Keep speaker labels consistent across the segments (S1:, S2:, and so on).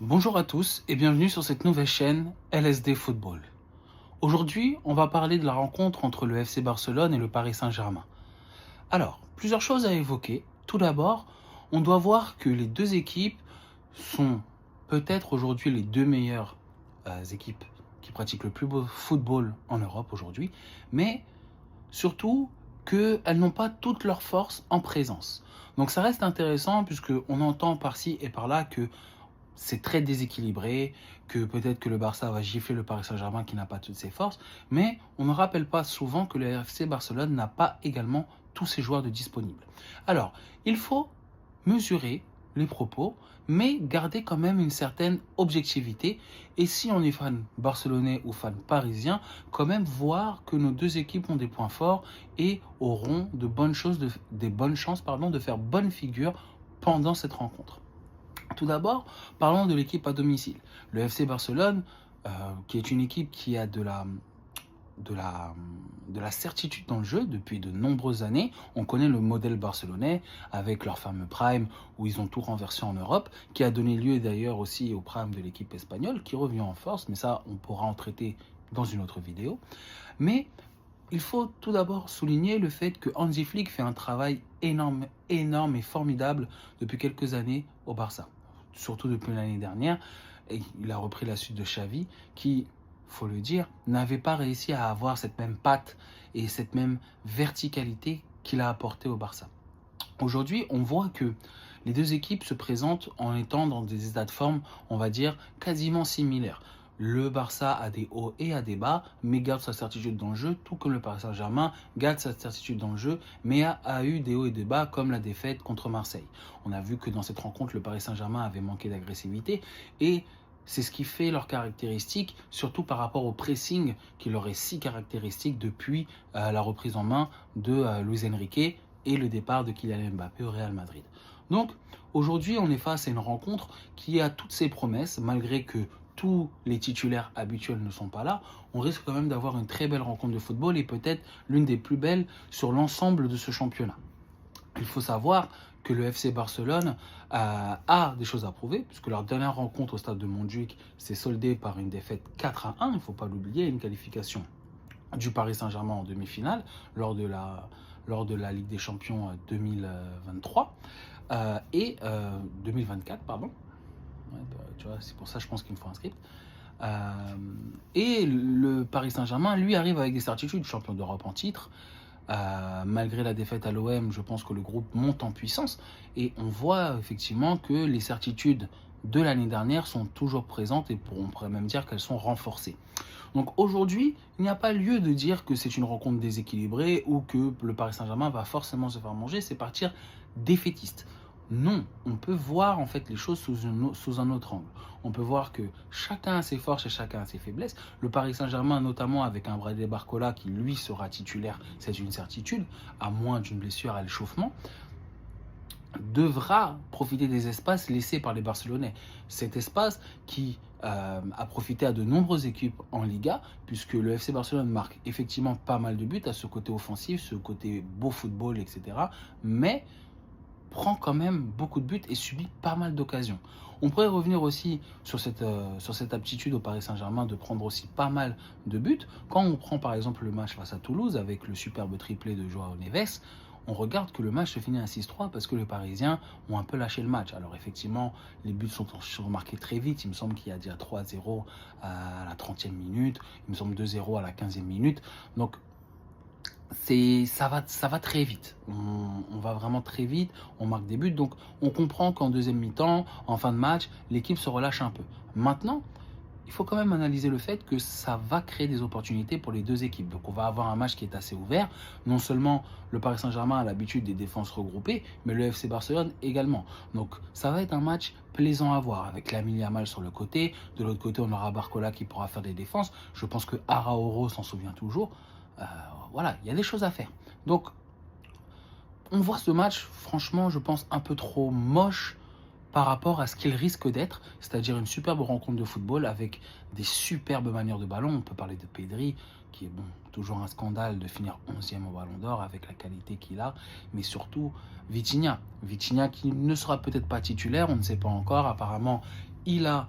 S1: Bonjour à tous et bienvenue sur cette nouvelle chaîne LSD Football. Aujourd'hui, on va parler de la rencontre entre le FC Barcelone et le Paris Saint-Germain. Alors, plusieurs choses à évoquer. Tout d'abord, on doit voir que les deux équipes sont peut-être aujourd'hui les deux meilleures équipes qui pratiquent le plus beau football en Europe aujourd'hui, mais surtout qu'elles n'ont pas toutes leurs forces en présence. Donc ça reste intéressant puisque on entend par-ci et par-là que c'est très déséquilibré, que peut-être que le Barça va gifler le Paris Saint-Germain qui n'a pas toutes ses forces, mais on ne rappelle pas souvent que le FC Barcelone n'a pas également tous ses joueurs de disponibles. Alors, il faut mesurer les propos, mais garder quand même une certaine objectivité. Et si on est fan barcelonais ou fan parisien, quand même voir que nos deux équipes ont des points forts et auront des bonnes chances de faire bonne figure pendant cette rencontre. Tout d'abord, parlons de l'équipe à domicile. Le FC Barcelone, qui est une équipe qui a de la, de la certitude dans le jeu depuis de nombreuses années. On connaît le modèle barcelonais avec leur fameux prime où ils ont tout renversé en Europe, qui a donné lieu d'ailleurs aussi au prime de l'équipe espagnole qui revient en force, mais ça on pourra en traiter dans une autre vidéo. Mais il faut tout d'abord souligner le fait que Hansi Flick fait un travail énorme, énorme et formidable depuis quelques années au Barça. Surtout depuis l'année dernière, et il a repris la suite de Xavi, qui, faut le dire, n'avait pas réussi à avoir cette même patte et cette même verticalité qu'il a apporté au Barça. Aujourd'hui, on voit que les deux équipes se présentent en étant dans des états de forme, on va dire, quasiment similaires. Le Barça a des hauts et a des bas, mais garde sa certitude dans le jeu, tout comme le Paris Saint-Germain garde sa certitude dans le jeu, mais a eu des hauts et des bas, comme la défaite contre Marseille. On a vu que dans cette rencontre, le Paris Saint-Germain avait manqué d'agressivité, et c'est ce qui fait leurs caractéristiques, surtout par rapport au pressing qui leur est si caractéristique depuis la reprise en main de Luis Enrique et le départ de Kylian Mbappé au Real Madrid. Donc aujourd'hui, on est face à une rencontre qui a toutes ses promesses, malgré que tous les titulaires habituels ne sont pas là. On risque quand même d'avoir une très belle rencontre de football et peut-être l'une des plus belles sur l'ensemble de ce championnat. Il faut savoir que le FC Barcelone a des choses à prouver, puisque leur dernière rencontre au stade de Montjuïc s'est soldée par une défaite 4-1, il ne faut pas l'oublier, une qualification du Paris Saint-Germain en demi-finale lors de la Ligue des Champions 2023 et 2024, pardon. Ouais, bah, tu vois, c'est pour ça je pense qu'il me faut un script. Et le Paris Saint-Germain, lui, arrive avec des certitudes, champion d'Europe en titre. Malgré la défaite à l'OM, je pense que le groupe monte en puissance. Et on voit effectivement que les certitudes de l'année dernière sont toujours présentes et on pourrait même dire qu'elles sont renforcées. Donc aujourd'hui, il n'y a pas lieu de dire que c'est une rencontre déséquilibrée ou que le Paris Saint-Germain va forcément se faire manger, c'est partir défaitiste. Non, on peut voir en fait les choses sous un autre angle. On peut voir que chacun a ses forces et chacun a ses faiblesses. Le Paris Saint-Germain, notamment avec un Bradley Barcola qui lui sera titulaire, c'est une certitude, à moins d'une blessure à l'échauffement, devra profiter des espaces laissés par les Barcelonais. Cet espace qui a profité à de nombreuses équipes en Liga, puisque le FC Barcelone marque effectivement pas mal de buts à ce côté offensif, ce côté beau football, etc. Mais prend quand même beaucoup de buts et subit pas mal d'occasions. On pourrait revenir aussi sur cette aptitude au Paris Saint-Germain de prendre aussi pas mal de buts. Quand on prend par exemple le match face à Toulouse avec le superbe triplé de Joao Neves, on regarde que le match se finit à 6-3 parce que les Parisiens ont un peu lâché le match. Alors effectivement, les buts sont marqués très vite. Il me semble qu'il y a déjà 3-0 à la 30e minute, il me semble 2-0 à la 15e minute. Donc ça va très vite. On va vraiment très vite, on marque des buts. Donc on comprend qu'en deuxième mi-temps, en fin de match, l'équipe se relâche un peu. Maintenant, il faut quand même analyser le fait que ça va créer des opportunités pour les deux équipes. Donc on va avoir un match qui est assez ouvert. Non seulement le Paris Saint-Germain a l'habitude des défenses regroupées, mais le FC Barcelone également. Donc ça va être un match plaisant à voir avec Lamine Yamal sur le côté. De l'autre côté, on aura Barcola qui pourra faire des défenses. Je pense que Araújo s'en souvient toujours. Euh, voilà, il y a des choses à faire. Donc on voit ce match, franchement, je pense un peu trop moche par rapport à ce qu'il risque d'être, c'est-à-dire une superbe rencontre de football avec des superbes manières de ballon. On peut parler de Pedri, qui est bon, toujours un scandale de finir 11e au Ballon d'Or avec la qualité qu'il a, mais surtout Vitinha. Vitinha qui ne sera peut-être pas titulaire, on ne sait pas encore. Apparemment, il a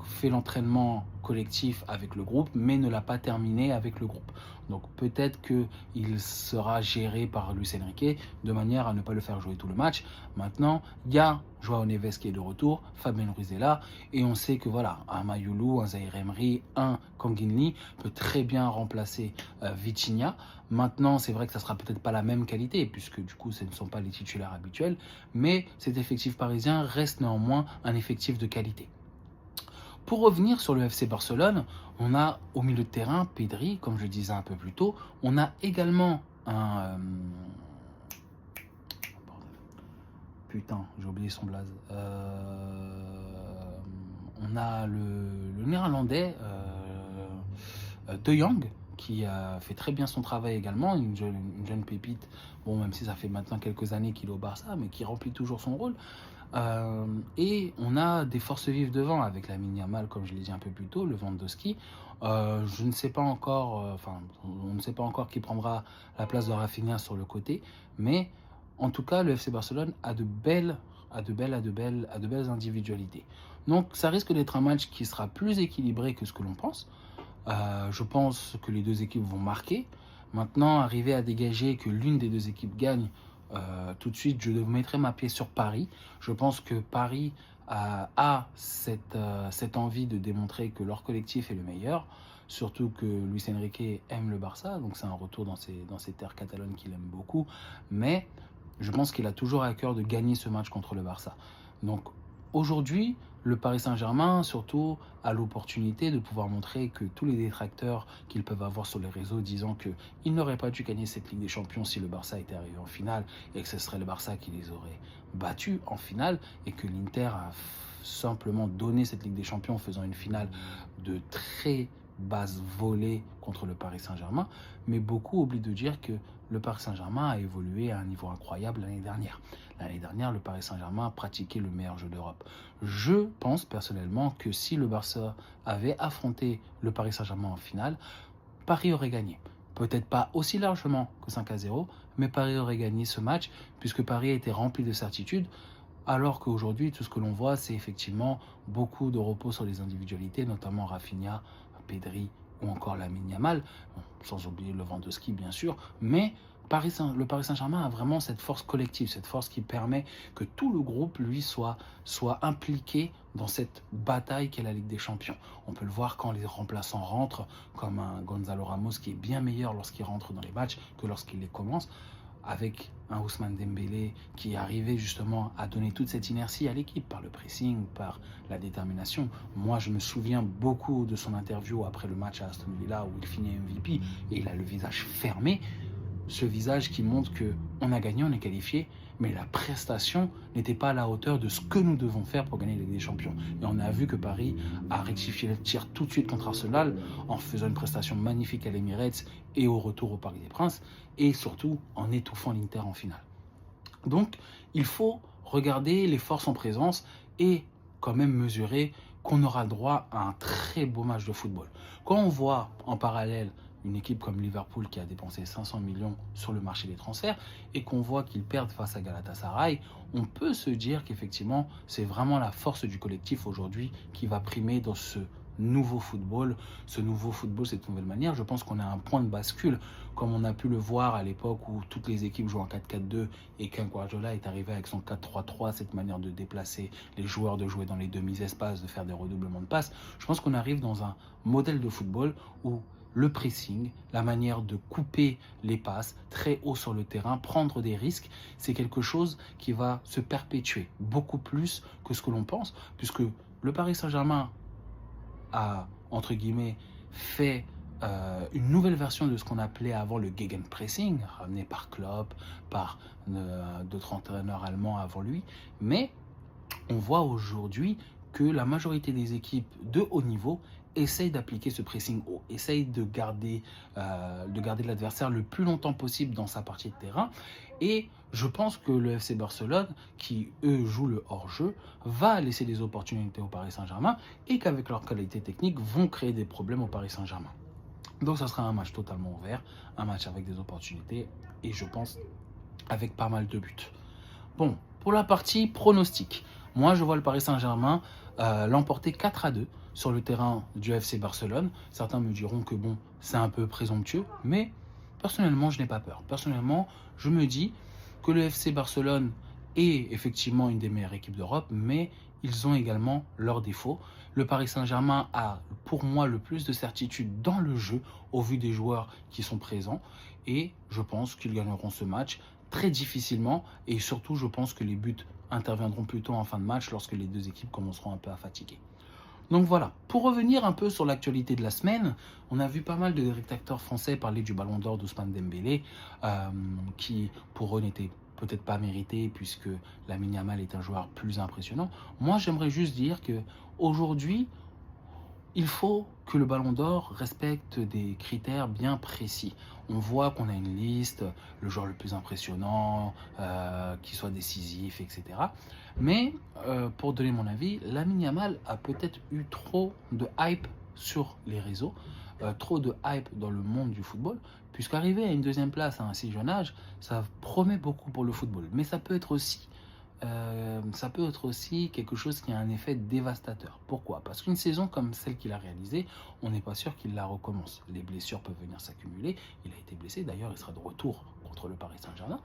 S1: fait l'entraînement collectif avec le groupe, mais ne l'a pas terminé avec le groupe. Donc peut-être qu'il sera géré par Luis Enrique de manière à ne pas le faire jouer tout le match. Maintenant, il y a Joao Neves qui est de retour, Fabien Ruiz est là, et on sait que voilà, un Mayulu, un Zaïre Emery, un Kanginli peut très bien remplacer Vitinha. Maintenant, c'est vrai que ça sera peut-être pas la même qualité, puisque du coup, ce ne sont pas les titulaires habituels, mais cet effectif parisien reste néanmoins un effectif de qualité. Pour revenir sur le FC Barcelone, on a au milieu de terrain Pedri, comme je disais un peu plus tôt. On a également un... Putain, j'ai oublié son blaze. On a le néerlandais De Jong, qui a fait très bien son travail également, une jeune pépite, bon, même si ça fait maintenant quelques années qu'il est au Barça, mais qui remplit toujours son rôle. Et on a des forces vives devant avec Lamine Yamal, comme je l'ai dit un peu plus tôt, Lewandowski. Je ne sais pas encore, on ne sait pas encore qui prendra la place de Rafinha sur le côté, mais en tout cas, le FC Barcelone a de belles individualités. Donc, ça risque d'être un match qui sera plus équilibré que ce que l'on pense. Je pense que les deux équipes vont marquer. Maintenant, arriver à dégager que l'une des deux équipes gagne, tout de suite, je mettrai ma pied sur Paris. Je pense que Paris a cette envie de démontrer que leur collectif est le meilleur. Surtout que Luis Enrique aime le Barça, donc c'est un retour dans ces terres catalanes qu'il aime beaucoup. Mais je pense qu'il a toujours à cœur de gagner ce match contre le Barça. Donc aujourd'hui, le Paris Saint-Germain, surtout, a l'opportunité de pouvoir montrer que tous les détracteurs qu'ils peuvent avoir sur les réseaux disant qu'ils n'auraient pas dû gagner cette Ligue des Champions si le Barça était arrivé en finale et que ce serait le Barça qui les aurait battus en finale et que l'Inter a simplement donné cette Ligue des Champions en faisant une finale de très basse volée contre le Paris Saint-Germain. Mais beaucoup oublient de dire que le Paris Saint-Germain a évolué à un niveau incroyable l'année dernière. L'année dernière, le Paris Saint-Germain a pratiqué le meilleur jeu d'Europe. Je pense personnellement que si le Barça avait affronté le Paris Saint-Germain en finale, Paris aurait gagné. Peut-être pas aussi largement que 5-0, mais Paris aurait gagné ce match puisque Paris était rempli de certitudes. Alors qu'aujourd'hui, tout ce que l'on voit, c'est effectivement beaucoup de repos sur les individualités, notamment Rafinha, Pedri ou encore Lamine Yamal, sans oublier Lewandowski bien sûr, mais le Paris Saint-Germain a vraiment cette force collective, cette force qui permet que tout le groupe, lui, soit impliqué dans cette bataille qu'est la Ligue des Champions. On peut le voir quand les remplaçants rentrent, comme un Gonzalo Ramos qui est bien meilleur lorsqu'il rentre dans les matchs que lorsqu'il les commence, avec un Ousmane Dembélé qui est arrivé justement à donner toute cette inertie à l'équipe par le pressing, par la détermination. Moi, je me souviens beaucoup de son interview après le match à Aston Villa où il finit MVP et il a le visage fermé. Ce visage qui montre qu'on a gagné, on est qualifié, mais la prestation n'était pas à la hauteur de ce que nous devons faire pour gagner la Ligue des Champions. Et on a vu que Paris a rectifié le tir tout de suite contre Arsenal en faisant une prestation magnifique à l'Emirates et au retour au Parc des Princes, et surtout en étouffant l'Inter en finale. Donc, il faut regarder les forces en présence et quand même mesurer qu'on aura le droit à un très beau match de football. Quand on voit en parallèle une équipe comme Liverpool qui a dépensé 500 millions sur le marché des transferts et qu'on voit qu'ils perdent face à Galatasaray, on peut se dire qu'effectivement, c'est vraiment la force du collectif aujourd'hui qui va primer dans ce nouveau football, cette nouvelle manière. Je pense qu'on a un point de bascule, comme on a pu le voir à l'époque où toutes les équipes jouent en 4-4-2 et qu'un Guardiola est arrivé avec son 4-3-3, cette manière de déplacer les joueurs, de jouer dans les demi-espaces, de faire des redoublements de passes. Je pense qu'on arrive dans un modèle de football où le pressing, la manière de couper les passes très haut sur le terrain, prendre des risques, c'est quelque chose qui va se perpétuer beaucoup plus que ce que l'on pense, puisque le Paris Saint-Germain a, entre guillemets, fait une nouvelle version de ce qu'on appelait avant le Gegenpressing, ramené par Klopp, par d'autres entraîneurs allemands avant lui, mais on voit aujourd'hui que la majorité des équipes de haut niveau essayent d'appliquer ce pressing haut, essayent de garder l'adversaire le plus longtemps possible dans sa partie de terrain. Et je pense que le FC Barcelone, qui eux jouent le hors-jeu, va laisser des opportunités au Paris Saint-Germain et qu'avec leur qualité technique vont créer des problèmes au Paris Saint-Germain. Donc ça sera un match totalement ouvert, un match avec des opportunités et je pense avec pas mal de buts. Bon, pour la partie pronostic, moi je vois le Paris Saint-Germain l'emporter 4-2 sur le terrain du FC Barcelone. Certains me diront que bon, c'est un peu présomptueux, mais personnellement je n'ai pas peur. Personnellement, je me dis que le FC Barcelone est effectivement une des meilleures équipes d'Europe, mais ils ont également leurs défauts. Le Paris Saint-Germain a pour moi le plus de certitude dans le jeu au vu des joueurs qui sont présents et je pense qu'ils gagneront ce match très difficilement et surtout je pense que les buts interviendront plutôt en fin de match lorsque les deux équipes commenceront un peu à fatiguer. Donc voilà, pour revenir un peu sur l'actualité de la semaine, on a vu pas mal de directeurs français parler du Ballon d'Or d'Ousmane Dembélé, qui pour eux n'était peut-être pas mérité puisque Lamine Yamal est un joueur plus impressionnant. Moi j'aimerais juste dire que aujourd'hui, il faut que le Ballon d'Or respecte des critères bien précis. On voit qu'on a une liste, le joueur le plus impressionnant, qui soit décisif, etc. Mais pour donner mon avis, Lamine Yamal a peut-être eu trop de hype sur les réseaux, trop de hype dans le monde du football, puisqu'arriver à une deuxième place à un si jeune âge, ça promet beaucoup pour le football. Mais ça peut être aussi quelque chose qui a un effet dévastateur. Pourquoi? Parce qu'une saison comme celle qu'il a réalisée, on n'est pas sûr qu'il la recommence. Les blessures peuvent venir s'accumuler. Il a été blessé, d'ailleurs, il sera de retour contre le Paris Saint-Germain.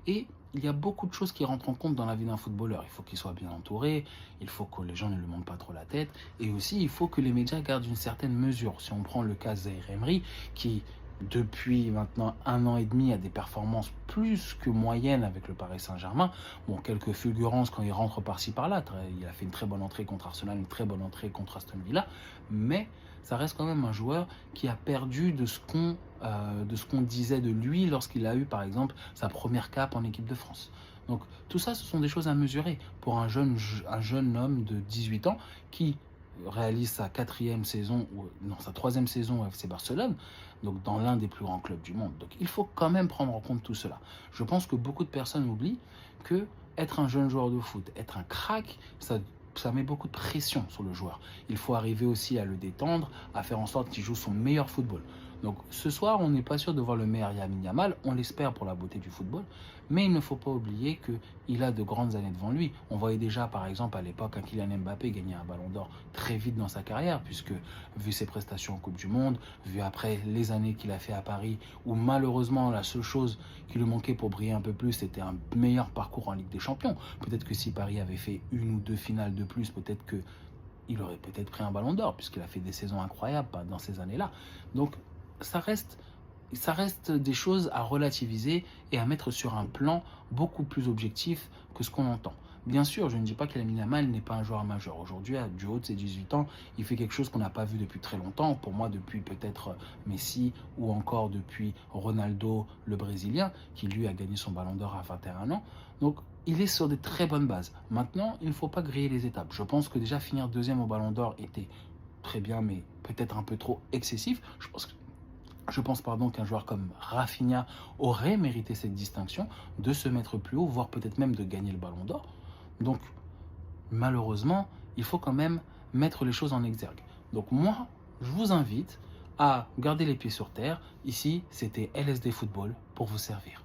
S1: Et il y a beaucoup de choses qui rentrent en compte dans la vie d'un footballeur. Il faut qu'il soit bien entouré, il faut que les gens ne lui montent pas trop la tête, et aussi il faut que les médias gardent une certaine mesure. Si on prend le cas Zaïre Emery, qui depuis maintenant 1 an et demi a des performances plus que moyennes avec le Paris Saint-Germain. Bon, quelques fulgurances quand il rentre par-ci par-là. Il a fait une très bonne entrée contre Arsenal, une très bonne entrée contre Aston Villa, mais ça reste quand même un joueur qui a perdu de ce qu'on disait de lui lorsqu'il a eu par exemple sa première cape en équipe de France. Donc tout ça, ce sont des choses à mesurer pour un jeune homme de 18 ans qui réalise sa sa troisième saison au FC Barcelone, donc dans l'un des plus grands clubs du monde. Donc il faut quand même prendre en compte tout cela. Je pense que beaucoup de personnes oublient que être un jeune joueur de foot, être un crack, ça met beaucoup de pression sur le joueur. Il faut arriver aussi à le détendre, à faire en sorte qu'il joue son meilleur football. Donc ce soir, on n'est pas sûr de voir le meilleur Lamine Yamal, on l'espère pour la beauté du football, mais il ne faut pas oublier qu'il a de grandes années devant lui. On voyait déjà par exemple à l'époque un Kylian Mbappé gagner un ballon d'or très vite dans sa carrière, puisque vu ses prestations en Coupe du Monde, vu après les années qu'il a fait à Paris, où malheureusement la seule chose qui lui manquait pour briller un peu plus, c'était un meilleur parcours en Ligue des Champions. Peut-être que si Paris avait fait une ou deux finales de plus, peut-être qu'il aurait peut-être pris un ballon d'or, puisqu'il a fait des saisons incroyables dans ces années-là. Donc ça reste des choses à relativiser et à mettre sur un plan beaucoup plus objectif que ce qu'on entend. Bien sûr, je ne dis pas que Lamine Yamal n'est pas un joueur majeur. Aujourd'hui, du haut de ses 18 ans, il fait quelque chose qu'on n'a pas vu depuis très longtemps. Pour moi, depuis peut-être Messi ou encore depuis Ronaldo, le Brésilien, qui lui a gagné son ballon d'or à 21 ans. Donc, il est sur des très bonnes bases. Maintenant, il ne faut pas griller les étapes. Je pense que déjà finir deuxième au ballon d'or était très bien, mais peut-être un peu trop excessif. Je pense qu'un joueur comme Rafinha aurait mérité cette distinction de se mettre plus haut, voire peut-être même de gagner le ballon d'or. Donc, malheureusement, il faut quand même mettre les choses en exergue. Donc moi, je vous invite à garder les pieds sur terre. Ici, c'était LSD Football pour vous servir.